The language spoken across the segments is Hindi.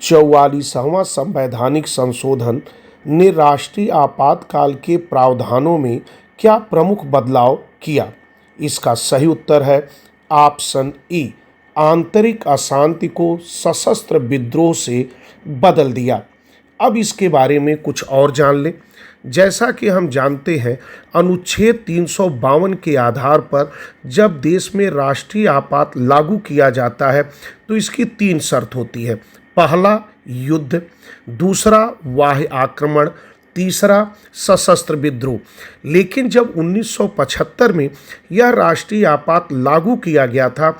44वां संवैधानिक संशोधन ने राष्ट्रीय आपातकाल के प्रावधानों में क्या प्रमुख बदलाव किया? इसका सही उत्तर है ऑप्शन ए, आंतरिक अशांति को सशस्त्र विद्रोह से बदल दिया। अब इसके बारे में कुछ और जान लें। जैसा कि हम जानते हैं, अनुच्छेद 352 के आधार पर जब देश में राष्ट्रीय आपात लागू किया जाता है तो इसकी 3 शर्त होती है। पहला, युद्ध; दूसरा, बाह्य आक्रमण; तीसरा, सशस्त्र विद्रोह। लेकिन जब 1975 में यह राष्ट्रीय आपात लागू किया गया था,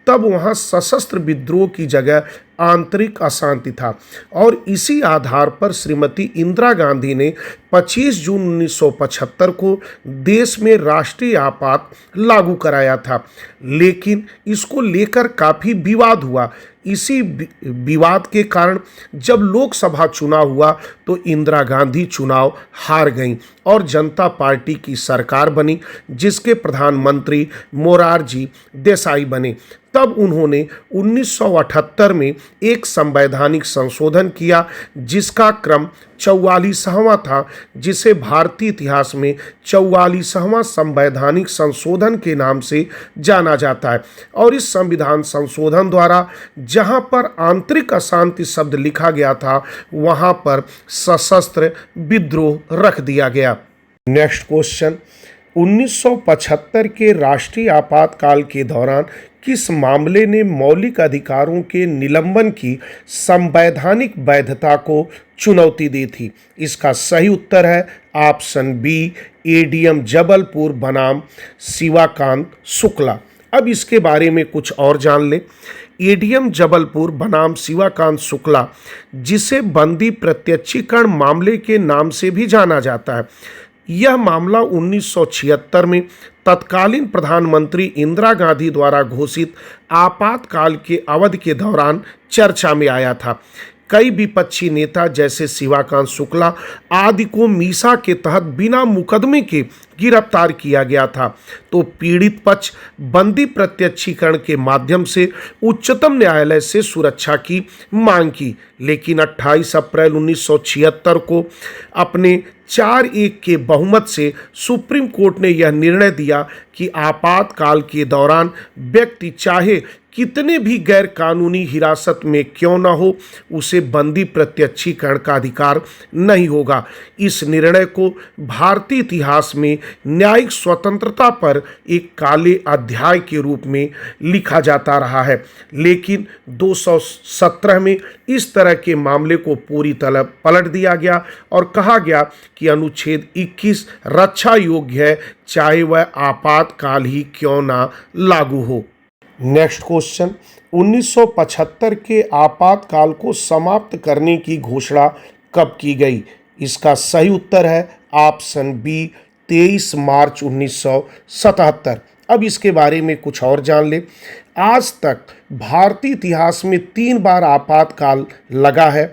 तब वहाँ सशस्त्र विद्रोह की जगह आंतरिक अशांति था और इसी आधार पर श्रीमती इंदिरा गांधी ने 25 जून 1975 को देश में राष्ट्रीय आपात लागू कराया था। लेकिन इसको लेकर काफ़ी विवाद हुआ। इसी विवाद के कारण जब लोकसभा चुनाव हुआ तो इंदिरा गांधी चुनाव हार गईं और जनता पार्टी की सरकार बनी, जिसके प्रधानमंत्री मोरारजी देसाई बने। तब उन्होंने 1978 में एक संवैधानिक संशोधन किया जिसका क्रम 44वां था, जिसे भारतीय इतिहास में 44वां संवैधानिक संशोधन के नाम से जाना जाता है। और इस संविधान संशोधन द्वारा जहां पर आंतरिक अशांति शब्द लिखा गया था, वहां पर सशस्त्र विद्रोह रख दिया गया। नेक्स्ट क्वेश्चन, 1975 के राष्ट्रीय आपातकाल के दौरान किस मामले ने मौलिक अधिकारों के निलंबन की संवैधानिक वैधता को चुनौती दी थी? इसका सही उत्तर है ऑप्शन बी, एडीएम जबलपुर बनाम शिवाकांत शुक्ला। अब इसके बारे में कुछ और जान लें। एडीएम जबलपुर बनाम शिवाकांत शुक्ला, जिसे बंदी प्रत्यक्षीकरण मामले के नाम से भी जाना जाता है, यह मामला 1976 में तत्कालीन प्रधानमंत्री इंदिरा गांधी द्वारा घोषित आपातकाल के अवधि के दौरान चर्चा में आया था। कई विपक्षी नेता जैसे शिवाकांत शुक्ला आदि को मीसा के तहत बिना मुकदमे के गिरफ्तार किया गया था, तो पीड़ित पक्ष बंदी प्रत्यक्षीकरण के माध्यम से उच्चतम न्यायालय से सुरक्षा की मांग की। लेकिन 28 अप्रैल 1976 को अपने 4-1 के बहुमत से सुप्रीम कोर्ट ने यह निर्णय दिया कि आपातकाल के दौरान व्यक्ति चाहे कितने भी गैर कानूनी हिरासत में क्यों न हो, उसे बंदी प्रत्यक्षीकरण का अधिकार नहीं होगा। इस निर्णय को भारतीय इतिहास में न्यायिक स्वतंत्रता पर एक काले अध्याय के रूप में लिखा जाता रहा है। लेकिन 217 में इस तरह के मामले को पूरी तरह पलट दिया गया और कहा गया कि अनुच्छेद 21 रक्षा योग्य है, चाहे वह आपातकाल ही क्यों ना लागू हो। नेक्स्ट क्वेश्चन, 1975 के आपातकाल को समाप्त करने की घोषणा कब की गई? इसका सही उत्तर है ऑप्शन बी, 23 मार्च 1977। अब इसके बारे में कुछ और जान लें। आज तक भारतीय इतिहास में 3 बार आपातकाल लगा है।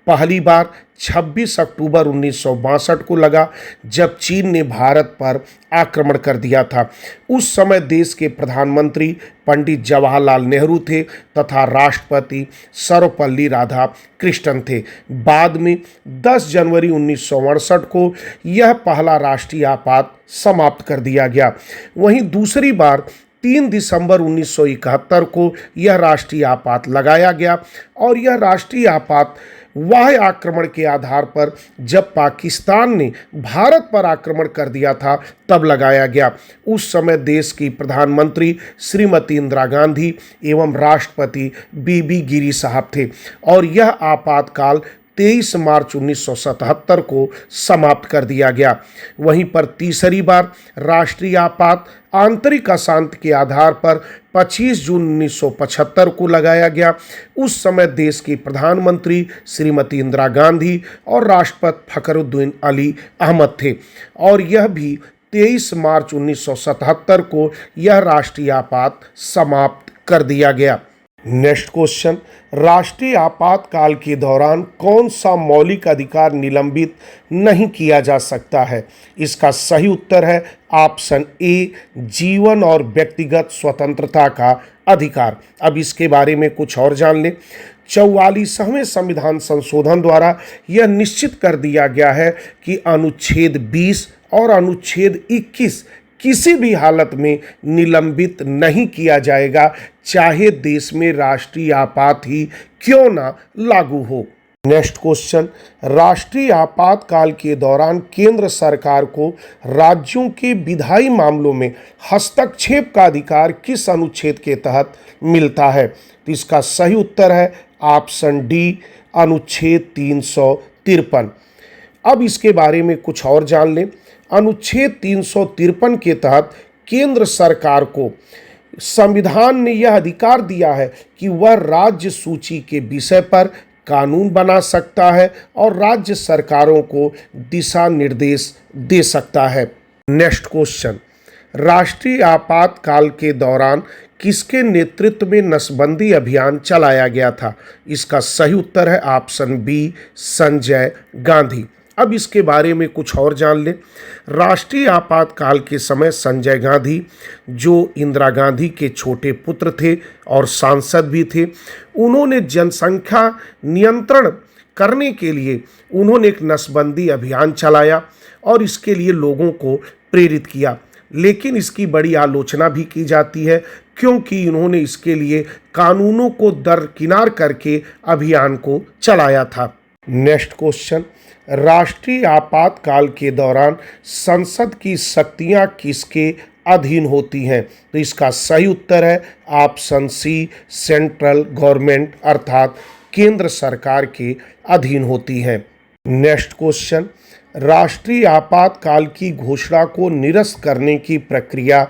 पहली बार 26 अक्टूबर 1962 को लगा, जब चीन ने भारत पर आक्रमण कर दिया था। उस समय देश के प्रधानमंत्री पंडित जवाहरलाल नेहरू थे तथा राष्ट्रपति सर्वपल्ली राधाकृष्णन थे। बाद में 10 जनवरी 1968 को यह पहला राष्ट्रीय आपात समाप्त कर दिया गया। वहीं दूसरी बार 3 दिसंबर 1971 को यह राष्ट्रीय आपात लगाया गया और यह राष्ट्रीय आपात वाह्य आक्रमण के आधार पर जब पाकिस्तान ने भारत पर आक्रमण कर दिया था तब लगाया गया। उस समय देश की प्रधानमंत्री श्रीमती इंदिरा गांधी एवं राष्ट्रपति बीबी गिरी साहब थे और यह आपातकाल 23 मार्च 1977 को समाप्त कर दिया गया। वहीं पर तीसरी बार राष्ट्रीय आपात आंतरिक अशांति के आधार पर 25 जून 1975 को लगाया गया। उस समय देश की प्रधानमंत्री श्रीमती इंदिरा गांधी और राष्ट्रपति फखरुद्दीन अली अहमद थे और यह भी 23 मार्च 1977 को यह राष्ट्रीय आपात समाप्त कर दिया गया। नेक्स्ट क्वेश्चन, राष्ट्रीय आपातकाल के दौरान कौन सा मौलिक अधिकार निलंबित नहीं किया जा सकता है? इसका सही उत्तर है ऑप्शन ए, जीवन और व्यक्तिगत स्वतंत्रता का अधिकार। अब इसके बारे में कुछ और जान लें। 44वें संविधान संशोधन द्वारा यह निश्चित कर दिया गया है कि अनुच्छेद 20 और अनुच्छेद 21 किसी भी हालत में निलंबित नहीं किया जाएगा, चाहे देश में राष्ट्रीय आपात ही क्यों ना लागू हो। नेक्स्ट क्वेश्चन, राष्ट्रीय आपातकाल के दौरान केंद्र सरकार को राज्यों के विधायी मामलों में हस्तक्षेप का अधिकार किस अनुच्छेद के तहत मिलता है? तो इसका सही उत्तर है ऑप्शन डी, अनुच्छेद 353। अब इसके बारे में कुछ और जान लें। अनुच्छेद 353 के तहत केंद्र सरकार को संविधान ने यह अधिकार दिया है कि वह राज्य सूची के विषय पर कानून बना सकता है और राज्य सरकारों को दिशा निर्देश दे सकता है। नेक्स्ट क्वेश्चन, राष्ट्रीय आपातकाल के दौरान किसके नेतृत्व में नसबंदी अभियान चलाया गया था? इसका सही उत्तर है ऑप्शन बी, संजय गांधी। अब इसके बारे में कुछ और जान लें। राष्ट्रीय आपातकाल के समय संजय गांधी, जो इंदिरा गांधी के छोटे पुत्र थे और सांसद भी थे, उन्होंने जनसंख्या नियंत्रण करने के लिए उन्होंने एक नसबंदी अभियान चलाया और इसके लिए लोगों को प्रेरित किया। लेकिन इसकी बड़ी आलोचना भी की जाती है क्योंकि इन्होंने इसके लिए कानूनों को दरकिनार करके अभियान को चलाया था। नेक्स्ट क्वेश्चन, राष्ट्रीय आपातकाल के दौरान संसद की शक्तियां किसके अधीन होती हैं? तो इसका सही उत्तर है ऑप्शन सी, सेंट्रल गवर्नमेंट अर्थात केंद्र सरकार के अधीन होती हैं। नेक्स्ट क्वेश्चन, राष्ट्रीय आपातकाल की घोषणा को निरस्त करने की प्रक्रिया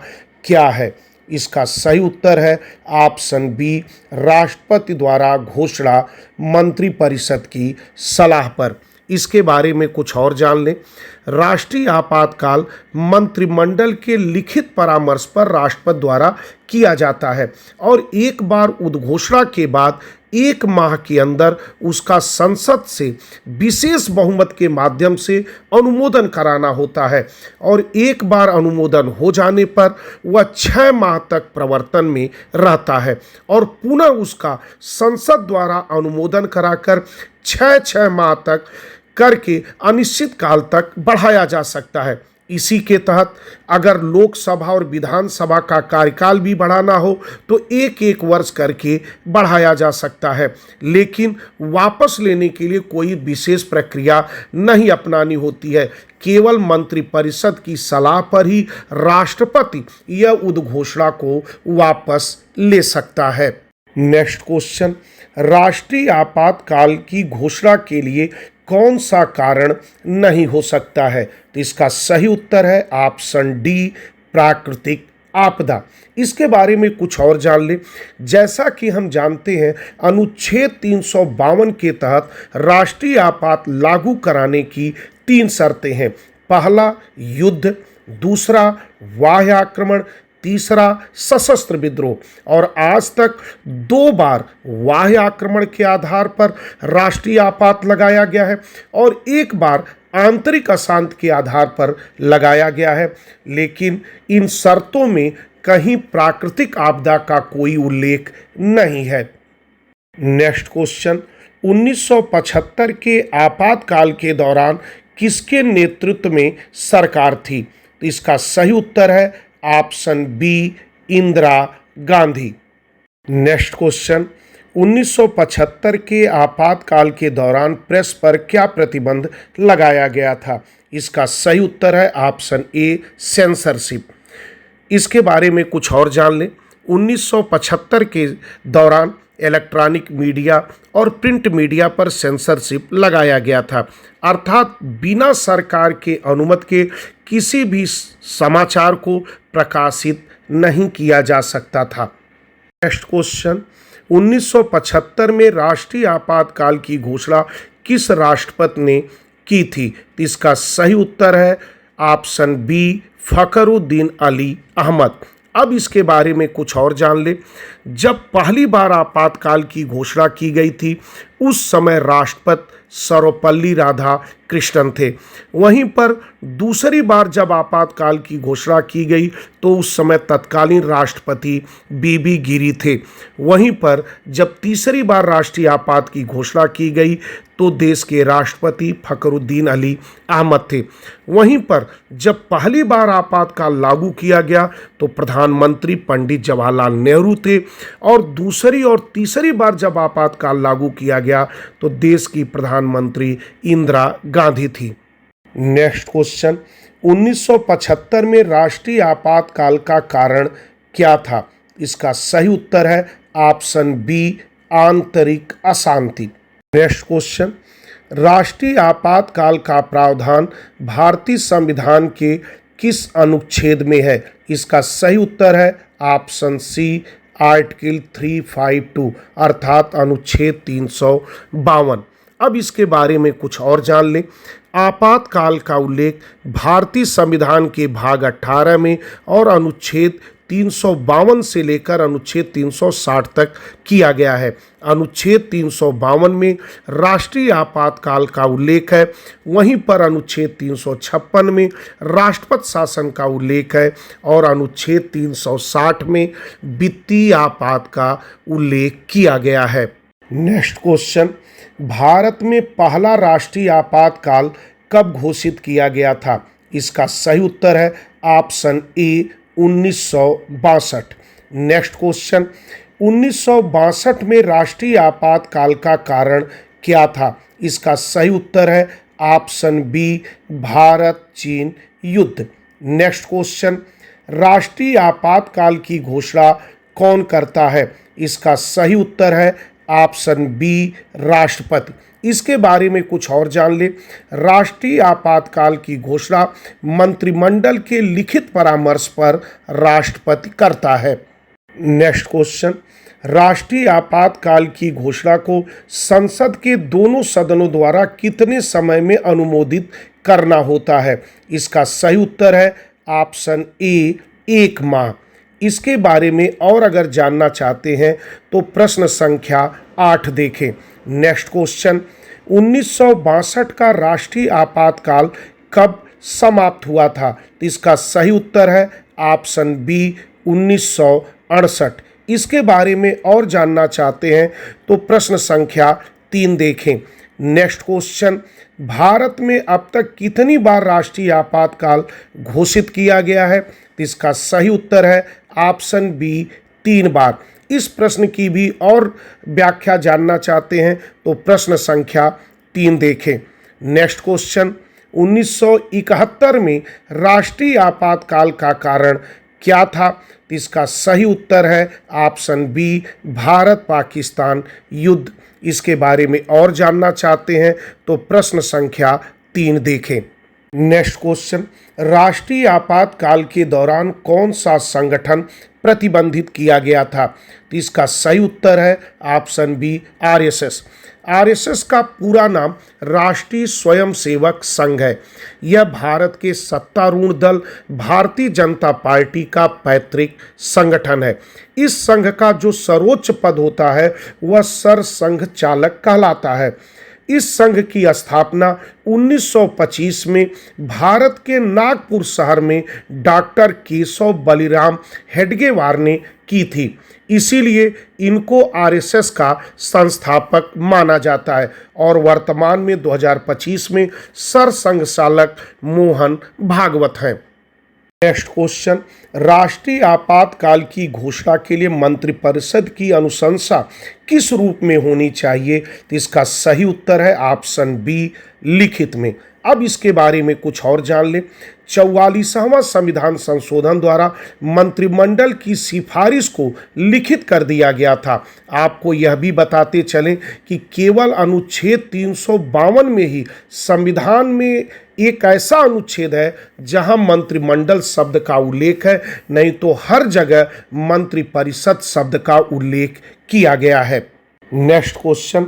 क्या है? इसका सही उत्तर है ऑप्शन बी, राष्ट्रपति द्वारा घोषणा मंत्रिपरिषद की सलाह पर। इसके बारे में कुछ और जान लें। राष्ट्रीय आपातकाल मंत्रिमंडल के लिखित परामर्श पर राष्ट्रपति द्वारा किया जाता है और एक बार उद्घोषणा के बाद 1 माह के अंदर उसका संसद से विशेष बहुमत के माध्यम से अनुमोदन कराना होता है और एक बार अनुमोदन हो जाने पर वह 6 माह तक प्रवर्तन में रहता है और पुनः उसका संसद द्वारा अनुमोदन कराकर 6 माह तक करके अनिश्चित काल तक बढ़ाया जा सकता है। इसी के तहत अगर लोकसभा और विधानसभा का कार्यकाल भी बढ़ाना हो तो 1-1 वर्ष करके बढ़ाया जा सकता है, लेकिन वापस लेने के लिए कोई विशेष प्रक्रिया नहीं अपनानी होती है। केवल मंत्रिपरिषद की सलाह पर ही राष्ट्रपति यह उद्घोषणा को वापस ले सकता है। नेक्स्ट क्वेश्चन, राष्ट्रीय आपातकाल की घोषणा के लिए कौन सा कारण नहीं हो सकता है? तो इसका सही उत्तर है ऑप्शन डी, प्राकृतिक आपदा। इसके बारे में कुछ और जान लें। जैसा कि हम जानते हैं, अनुच्छेद 352 के तहत राष्ट्रीय आपात लागू कराने की 3 शर्तें हैं। पहला युद्ध, दूसरा बाह्य आक्रमण, तीसरा सशस्त्र विद्रोह। और आज तक 2 बार बाह्य आक्रमण के आधार पर राष्ट्रीय आपात लगाया गया है और 1 बार आंतरिक अशांति के आधार पर लगाया गया है, लेकिन इन शर्तों में कहीं प्राकृतिक आपदा का कोई उल्लेख नहीं है। नेक्स्ट क्वेश्चन, 1975 के आपातकाल के दौरान किसके नेतृत्व में सरकार थी? तो इसका सही उत्तर है option B, Indira Gandhi. Next question, 1975 के आपातकाल के दौरान प्रेस पर क्या प्रतिबंध लगाया गया था? इसका सही उत्तर है ऑप्शन ए, सेंसरशिप। इसके बारे में कुछ और जान लें। 1975 के दौरान इलेक्ट्रॉनिक मीडिया और प्रिंट मीडिया पर सेंसरशिप लगाया गया था, अर्थात बिना सरकार के अनुमति के किसी भी समाचार को प्रकाशित नहीं किया जा सकता था। नेक्स्ट क्वेश्चन, 1975 में राष्ट्रीय आपातकाल की घोषणा किस राष्ट्रपति ने की थी? इसका सही उत्तर है ऑप्शन बी, फखरुद्दीन अली अहमद। अब इसके बारे में कुछ और जान लें। जब पहली बार आपातकाल की घोषणा की गई थी उस समय राष्ट्रपति सर्वपल्ली राधाकृष्णन थे। वहीं पर दूसरी बार जब आपातकाल की घोषणा की गई तो उस समय तत्कालीन राष्ट्रपति बीबी गिरी थे। वहीं पर जब तीसरी बार राष्ट्रीय आपात की घोषणा की गई तो देश के राष्ट्रपति फखरुद्दीन अली अहमद थे। वहीं पर जब पहली बार आपातकाल लागू किया गया तो प्रधानमंत्री पंडित जवाहरलाल नेहरू थे और दूसरी और तीसरी बार जब आपातकाल लागू किया गया तो देश की प्रधानमंत्री इंदिरा गांधी थी। नेक्स्ट क्वेश्चन, 1975 में राष्ट्रीय आपातकाल का कारण क्या था? इसका सही उत्तर है ऑप्शन बी, आंतरिक अशांति। नेक्स्ट क्वेश्चन, राष्ट्रीय आपातकाल का प्रावधान भारतीय संविधान के किस अनुच्छेद में है? इसका सही उत्तर है ऑप्शन सी, आर्टिकल 352 अर्थात अनुच्छेद 352। अब इसके बारे में कुछ और जान लें। आपातकाल का उल्लेख भारतीय संविधान के भाग 18 में और अनुच्छेद 352 से लेकर अनुच्छेद 360 तक किया गया है। अनुच्छेद 352 में राष्ट्रीय आपातकाल का उल्लेख है, वहीं पर अनुच्छेद 356 में राष्ट्रपति शासन का उल्लेख है और अनुच्छेद 360 में वित्तीय आपात का उल्लेख किया गया है। नेक्स्ट क्वेश्चन, भारत में पहला राष्ट्रीय आपातकाल कब घोषित किया गया था? इसका सही उत्तर है ऑप्शन ए, 1962। नेक्स्ट क्वेश्चन, 1962 में राष्ट्रीय आपातकाल का कारण क्या था? इसका सही उत्तर है ऑप्शन बी, भारत चीन युद्ध। नेक्स्ट क्वेश्चन, राष्ट्रीय आपातकाल की घोषणा कौन करता है? इसका सही उत्तर है ऑप्शन बी, राष्ट्रपति। इसके बारे में कुछ और जान ले। राष्ट्रीय आपातकाल की घोषणा मंत्रिमंडल के लिखित परामर्श पर राष्ट्रपति करता है। नेक्स्ट क्वेश्चन, राष्ट्रीय आपातकाल की घोषणा को संसद के दोनों सदनों द्वारा कितने समय में अनुमोदित करना होता है? इसका सही उत्तर है ऑप्शन ए, 1 माह। इसके बारे में और अगर जानना चाहते हैं तो प्रश्न संख्या 8 देखें। नेक्स्ट क्वेश्चन, 1962 का राष्ट्रीय आपातकाल कब समाप्त हुआ था? तो इसका सही उत्तर है ऑप्शन बी, 1968। इसके बारे में और जानना चाहते हैं तो प्रश्न संख्या 3 देखें। नेक्स्ट क्वेश्चन, भारत में अब तक कितनी बार राष्ट्रीय आपातकाल घोषित किया गया है? तो इसका सही उत्तर है ऑप्शन बी, 3 बार। इस प्रश्न की भी और व्याख्या जानना चाहते हैं तो प्रश्न संख्या 3 देखें। नेक्स्ट क्वेश्चन, 1971 में राष्ट्रीय आपातकाल का कारण क्या था? तो इसका सही उत्तर है ऑप्शन बी, भारत पाकिस्तान युद्ध। इसके बारे में और जानना चाहते हैं तो प्रश्न संख्या 3 देखें। नेक्स्ट क्वेश्चन, राष्ट्रीय आपातकाल के दौरान कौन सा संगठन प्रतिबंधित किया गया था? तो इसका सही उत्तर है ऑप्शन बी, आरएसएस। आरएसएस का पूरा नाम राष्ट्रीय स्वयंसेवक संघ है। यह भारत के सत्तारूढ़ दल भारतीय जनता पार्टी का पैतृक संगठन है। इस संघ का जो सर्वोच्च पद होता है वह सरसंघ चालक कहलाता है। इस संघ की स्थापना 1925 में भारत के नागपुर शहर में डॉक्टर केशव बलिराम हेडगेवार ने की थी। इसीलिए इनको आरएसएस का संस्थापक माना जाता है और वर्तमान में 2025 में सरसंघ चालक मोहन भागवत हैं। नेक्स्ट क्वेश्चन, राष्ट्रीय आपातकाल की घोषणा के लिए मंत्रिपरिषद की अनुशंसा किस रूप में होनी चाहिए? तो इसका सही उत्तर है ऑप्शन बी, लिखित में। अब इसके बारे में कुछ और जान लें। 44वां संविधान संशोधन द्वारा मंत्रिमंडल की सिफारिश को लिखित कर दिया गया था। आपको यह भी बताते चलें कि केवल अनुच्छेद 352 में ही संविधान में एक ऐसा अनुच्छेद है जहां मंत्रिमंडल शब्द का उल्लेख है, नहीं तो हर जगह मंत्रिपरिषद शब्द का उल्लेख किया गया है। नेक्स्ट क्वेश्चन,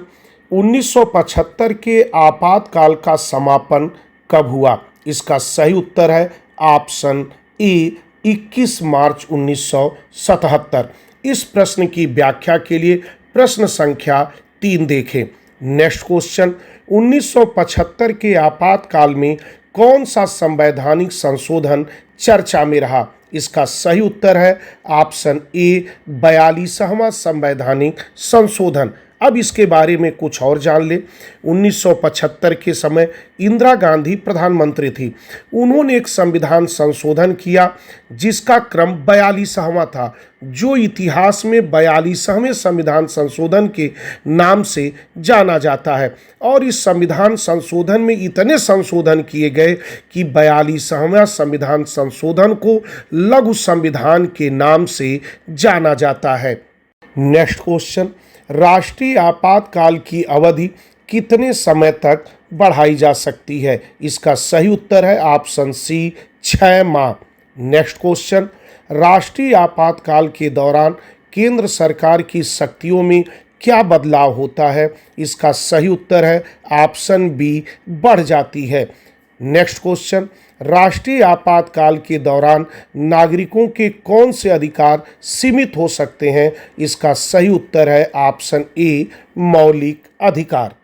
1975 के आपातकाल का समापन कब हुआ? इसका सही उत्तर है ऑप्शन ए, 21 मार्च 1977। इस प्रश्न की व्याख्या के लिए प्रश्न संख्या 3 देखें। नेक्स्ट क्वेश्चन, 1975 के आपातकाल में कौन सा संवैधानिक संशोधन चर्चा में रहा? इसका सही उत्तर है ऑप्शन ए 42वां संवैधानिक संशोधन। अब इसके बारे में कुछ और जान ले। 1975 के समय इंदिरा गांधी प्रधानमंत्री थी। उन्होंने एक संविधान संशोधन किया जिसका क्रम 42वां था, जो इतिहास में 42वें संविधान संशोधन के नाम से जाना जाता है। और इस संविधान संशोधन में इतने संशोधन किए गए कि 42वें संविधान संशोधन को लघु संविधान के नाम से जाना जाता है। नेक्स्ट क्वेश्चन, राष्ट्रीय आपातकाल की अवधि कितने समय तक बढ़ाई जा सकती है? इसका सही उत्तर है ऑप्शन सी 6 माह। नेक्स्ट क्वेश्चन, राष्ट्रीय आपातकाल के दौरान केंद्र सरकार की शक्तियों में क्या बदलाव होता है? इसका सही उत्तर है ऑप्शन बी बढ़ जाती है। नेक्स्ट क्वेश्चन, राष्ट्रीय आपातकाल के दौरान नागरिकों के कौन से अधिकार सीमित हो सकते हैं? इसका सही उत्तर है ऑप्शन ए मौलिक अधिकार।